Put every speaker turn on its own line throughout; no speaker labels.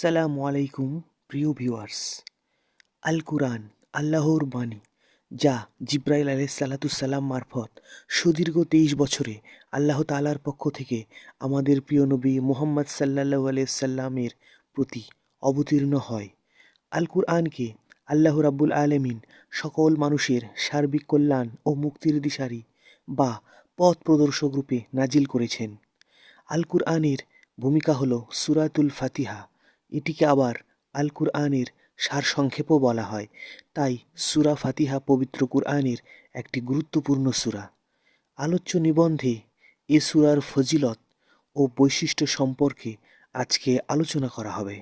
সালামু আলাইকুম প্রিয় ভিউয়ার্স। আল কুরআন আল্লাহর বাণী, যা জিব্রাইল আলাইহিসসালাম মারফত সুদীর্ঘ 23 বছরে আল্লাহ তাআলার পক্ষ থেকে আমাদের প্রিয় নবী মুহাম্মদ সাল্লাল্লাহু আলাইহি সাল্লামের প্রতি অবতীর্ণ হয়। আল কুরআনকে আল্লাহ রাব্বুল আলামিন সকল মানুষের সার্বিক কল্যাণ ও মুক্তির দিশারি বা পথ প্রদর্শক রূপে নাজিল করেছেন। আল কুরআনের ভূমিকা হল সূরাতুল ফাতিহা। এটিকে আবার আল কুরআনের সারসংক্ষেপও বলা হয়। তাই সূরা ফাতিহা পবিত্র কুরআনের একটি গুরুত্বপূর্ণ সূরা। আলোচ্য নিবন্ধে এ সূরার ফজিলত ও বৈশিষ্ট্য সম্পর্কে আজকে আলোচনা করা হবে।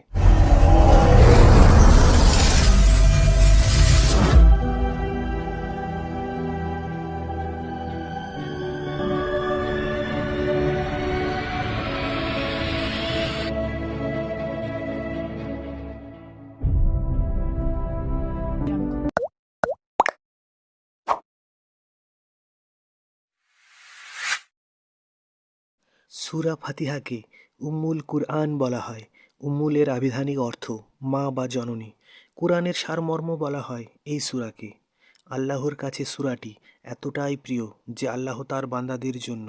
সূরা ফাতিহাকে উম্মুল কুরআন বলা হয়। উম্মুলের আবিধানিক অর্থ মা বা জননী। কুরআনের সারমর্ম বলা হয় এই সূরাকে। আল্লাহর কাছে সূরাটি এতটাই প্রিয় যে আল্লাহ তার বান্দাদের জন্য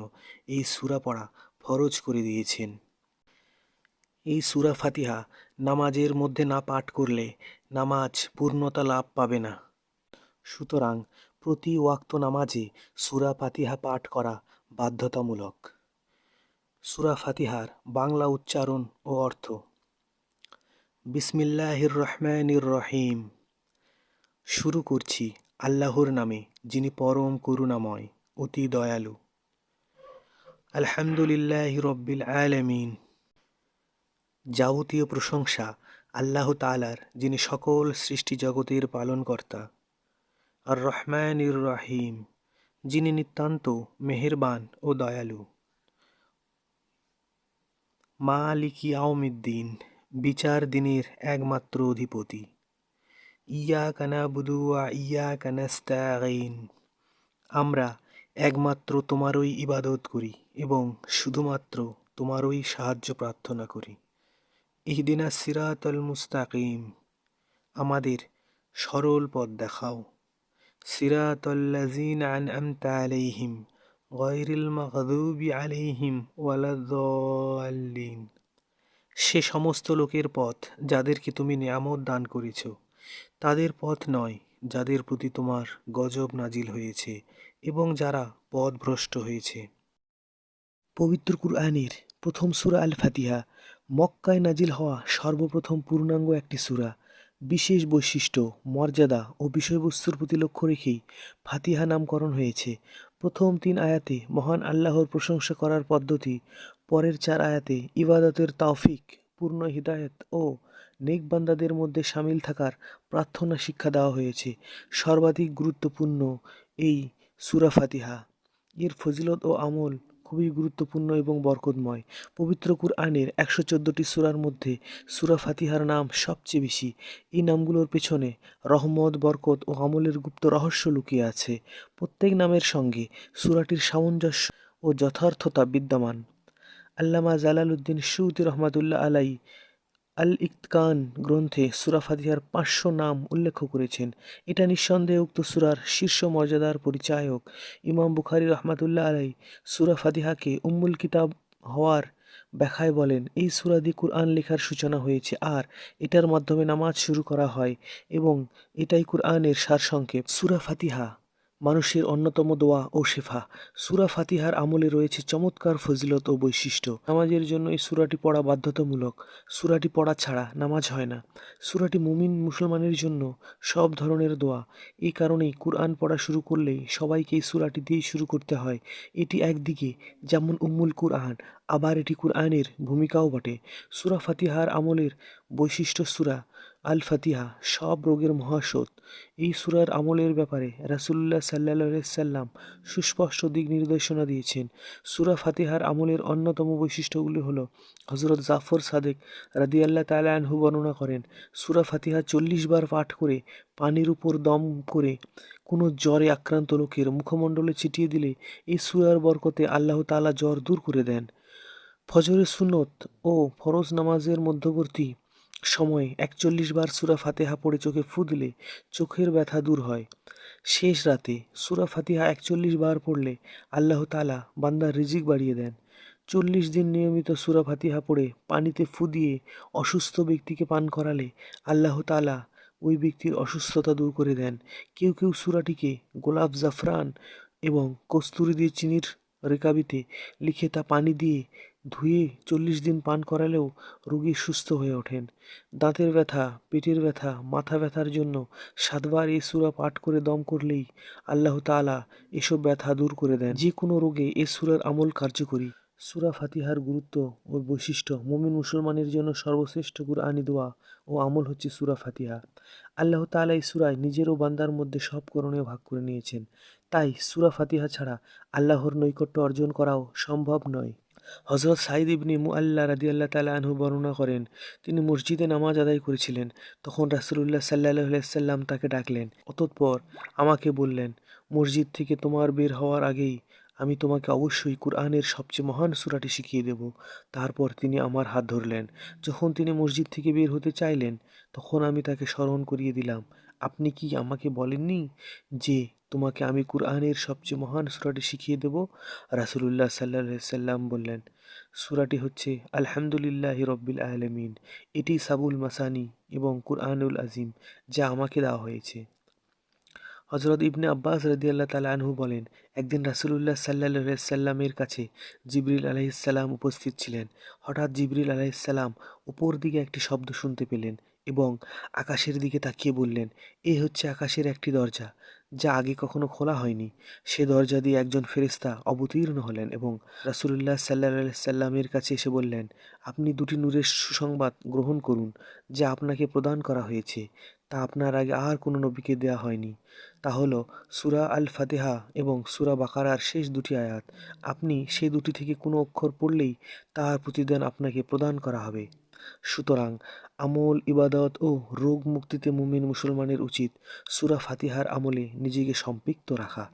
এই সূরা পড়া ফরজ করে দিয়েছেন। এই সূরা ফাতিহা নামাজের মধ্যে না পাঠ করলে নামাজ পূর্ণতা লাভ পাবে না। সুতরাং প্রতি ওয়াক্ত নামাজে সূরা ফাতিহা পাঠ করা বাধ্যতামূলক। সূরা ফাতিহার বাংলা উচ্চারণ ও অর্থ: বিসমিল্লাহির রহমানির রহিম। শুরু করছি আল্লাহর নামে, যিনি পরম করুণাময়, অতি দয়ালু। আলহামদুলিল্লাহি রব্বিল আলামিন। যাবতীয় প্রশংসা আল্লাহ তাআলার, যিনি সকল সৃষ্টি জগতের পালনকর্তা। আর রহমানির রহিম, যিনি নিতান্ত মেহেরবান ও দয়ালু। মালিকি ইয়াউমিদ্দিন, বিচার দিনের একমাত্র অধিপতি। ইয়াকা নাবুদু ওয়া ইয়াকা নাস্তাঈন, আমরা একমাত্র তোমারই ইবাদত করি এবং শুধুমাত্র তোমারই সাহায্য প্রার্থনা করি। ইহদিনাস সিরাতাল মুস্তাকিম, আমাদের সরল পথ দেখাও। সিরাতাল্লাযীনা আনআমতা আলাইহিম গায়রিল মাগদুবি আলাইহিম ওয়ালাদ-দাল্লিন, সে সমস্ত লোকের পথ যাদেরকে তুমি নিয়ামত দান করেছ, তাদের পথ নয় যাদের প্রতি তোমার গজব নাজিল হয়েছে এবং যারা পথভ্রষ্ট হয়েছে। পবিত্র কুরআনের প্রথম সূরা আল ফাতিহা মক্কায় নাজিল হওয়া সর্বপ্রথম পূর্ণাঙ্গ একটি সূরা। বিশেষ বৈশিষ্ট্য, মর্যাদা ও বিষয়বস্তুর প্রতি লক্ষ্য রেখেই ফাতিহা নামকরণ হয়েছে। প্রথম 3 আয়াতে মহান আল্লাহর প্রশংসা করার পদ্ধতি, পরের 4 আয়াতে ইবাদতের তৌফিক, পূর্ণ হিদায়াত ও নেক বান্দাদের মধ্যে শামিল থাকার প্রার্থনা শিক্ষা দেওয়া হয়েছে। সর্বাধিক গুরুত্বপূর্ণ এই সূরা ফাতিহা, এর ফজিলত ও আমল খুবই গুরুত্বপূর্ণ এবং বরকতময়। পবিত্র কুরআনের 114টি সূরার মধ্যে সূরা ফাতিহার নাম সবচেয়ে বেশি। এই নামগুলোর পেছনে রহমত, বরকত ও আমলের গুপ্ত রহস্য লুকিয়ে আছে। প্রত্যেক নামের সঙ্গে সূরাটির সামঞ্জস্য ও যথার্থতা বিদ্যমান। আল্লামা জালালউদ্দিন সূয়ুতী রহমাতুল্লাহ আলাইহি আল ইতকান গ্রন্থে সূরা ফাতিহার 500 নাম উল্লেখ করেছেন। এটা নিঃসন্দেহে উক্ত সূরার শীর্ষ মর্যাদার পরিচায়ক। ইমাম বুখারী রহমাতুল্লাহ আলাইহি সূরা ফাতিহাকে উম্মুল কিতাব হওয়ার ব্যাখ্যায় বলেন, এই সূরা দিয়ে কুরআন লেখার সূচনা হয়েছে আর এটার মাধ্যমে নামাজ শুরু করা হয় এবং এটাই কুরআনের সারসংক্ষেপ। সূরা ফাতিহা মানুষের অন্যতম দোয়া ও শেফা। সূরা ফাতিহার আমলে রয়েছে চমৎকার ফজিলত ও বৈশিষ্ট্য। নামাজের জন্য এই সূরাটি পড়া বাধ্যতামূলক। সূরাটি পড়া ছাড়া নামাজ হয় না। সূরাটি মুমিন মুসলমানের জন্য সব ধরনের দোয়া। এই কারণেই কুরআন পড়া শুরু করলেই সবাইকে এই সূরাটি দিয়েই শুরু করতে হয়। এটি একদিকে যেমন উম্মুল কুরআন, আবার এটি কুরআনের ভূমিকাও বটে। সূরা ফাতিহার আমলের বৈশিষ্ট্য: সূরা আল ফাতিহা সব রোগের মহাঔষধ। এই সূরার আমলের ব্যাপারে রাসূলুল্লাহ সাল্লাল্লাহু আলাইহি সাল্লাম সুস্পষ্ট দিক নির্দেশনা দিয়েছেন। সূরা ফাতিহার আমলের অন্যতম বৈশিষ্ট্যগুলি হলো: হযরত জাফর সাদেক রাদিয়াল্লাহু তাআলা আনহু বর্ণনা করেন, সূরা ফাতিহা 40 বার পাঠ করে পানির উপর দম করে কোনো জ্বরে আক্রান্ত লোকের মুখমণ্ডলে ছিটিয়ে দিলে এই সূরার বরকতে আল্লাহ তাআলা জ্বর দূর করে দেন। ফজরের সুন্নত ও ফরজ নামাজের মধ্যবর্তী সময় ৪১ বার সূরা ফাতিহা পড়ে চোখে ফু দিলে চোখের ব্যথা দূর হয়। শেষ রাতে সূরা ফাতিহা ৪১ বার পড়লে আল্লাহ তাআলা বান্দার রিজিক বাড়িয়ে দেন। ৪০ দিন নিয়মিত সূরা ফাতিহা পড়ে পানিতে ফু দিয়ে অসুস্থ ব্যক্তিকে পান করালে আল্লাহ তাআলা ওই ব্যক্তির অসুস্থতা দূর করে দেন। কেউ কেউ সূরাটিকে গোলাপ জাফরান এবং কস্তুরী দিয়ে চিনির রেকাবিতে লিখে তা পানি দিয়ে ধুয়ে ৪০ দিন পান করালেও রোগী সুস্থ হয়ে ওঠেন। দাঁতের ব্যথা, পেটের ব্যথা, মাথা ব্যথার জন্য ৭ বার এই সূরা পাঠ করে দম করলেই আল্লাহ তাআলা এসব ব্যথা দূর করে দেন। যে কোনো রোগে এ সূরার আমল কার্যকরী। সূরা ফাতিহার গুরুত্ব ও বৈশিষ্ট্য। মুমিন মুসলমানের জন্য সর্বশ্রেষ্ঠ কুরআনী দোয়া ও আমল হচ্ছে সূরা ফাতিহা। আল্লাহ তাআলা এই সূরায় নিজের ও বান্দার মধ্যে সব করণীয় ভাগ করে নিয়েছেন। তাই সূরা ফাতিহা ছাড়া আল্লাহর নৈকট্য অর্জন করাও সম্ভব নয়। হযরত সাঈদ ইবনে মুআল্লা রাদিয়াল্লাহু তাআলা আনহু বর্ণনা করেন, তিনি মসজিদে নামাজ আদায় করেছিলেন। তখন রাসূলুল্লাহ সাল্লাল্লাহু আলাইহি ওয়াসাল্লাম তাকে ডাকলেন। অতঃপর আমাকে বললেন, মসজিদ থেকে তোমার বের হওয়ার আগেই আমি তোমাকে অবশ্যই কুরআনের সবচেয়ে মহান সূরাটি শিখিয়ে দেব। তারপর তিনি আমার হাত ধরলেন। যখন তিনি মসজিদ থেকে বের হতে চাইলেন, তখন আমি তাকে স্মরণ করিয়ে দিলাম, আপনি কি আমাকে বলেননি যে তোমাকে আমি কুরআনের সবচেয়ে মহান সূরাটি শিখিয়ে দেব? রাসূলুল্লাহ সাল্লাল্লাহু আলাইহি ওয়াসাল্লাম বললেন, সূরাটি হচ্ছে আলহামদুলিল্লাহি রব্বিল আলামিন। এটি সাবুল মাসানি এবং কুরআনুল আজিম যা আমাকে দেওয়া হয়েছে। হযরত ইবনে আব্বাস রাদিয়াল্লাহু তাআলা আনহু বলেন, একদিন রাসূলুল্লাহ সাল্লাল্লাহু আলাইহি সাল্লামের কাছে জিবরিল আলাইহিস সালাম উপস্থিত ছিলেন। হঠাৎ জিবরিল আলাইহিস সালাম উপর দিকে একটি শব্দ শুনতে পেলেন এবং আকাশের দিকে তাকিয়ে বললেন, এ হচ্ছে আকাশের একটি দরজা যা আগে কখনো খোলা হয়নি। সে দরজা দিয়ে একজন ফেরেশতা অবতীর্ণ হলেন এবং রাসূলুল্লাহ সাল্লাল্লাহু আলাইহি সাল্লামের কাছে এসে বললেন, আপনি দুটি নূরের সুসংবাদ গ্রহণ করুন যা আপনাকে প্রদান করা হয়েছে, তা আপনার আগে আর কোনো নবীকে দেয়া হয়নি। তা হলো সূরা আল ফাতিহা এবং সূরা বাকারার শেষ দুটি আয়াত। আপনি সেই দুটি থেকে কোনো অক্ষর পড়লেই তার প্রতিদান আপনাকে প্রদান করা হবে। সুতরাং আমল, ইবাদত ও রোগ মুক্তিতে মুমিন মুসলমানের উচিত সূরা ফাতিহার আমলে নিজেকে সম্পৃক্ত রাখা,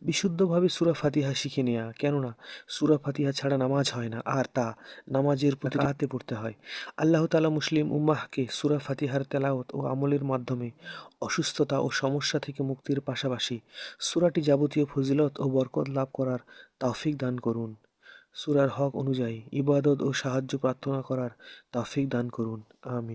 বিশুদ্ধভাবে সূরা ফাতিহা শিখে নেয়া। কেননা সূরা ফাতিহা ছাড়া নামাজ হয় না, আর তা নামাজের প্রতি রাতে পড়তে হয়। আল্লাহ তাআলা মুসলিম উম্মাহকে সূরা ফাতিহার তেলাওয়াত ও আমলের মাধ্যমে অসুস্থতা ও সমস্যা থেকে মুক্তির পাশাপাশি সূরাটি যাবতীয় ফজিলত ও বরকত লাভ করার তৌফিক দান করুন। সূরার হক অনুযায়ী ইবাদত ও সাহায্য প্রার্থনা করার তৌফিক দান করুন। আমিন।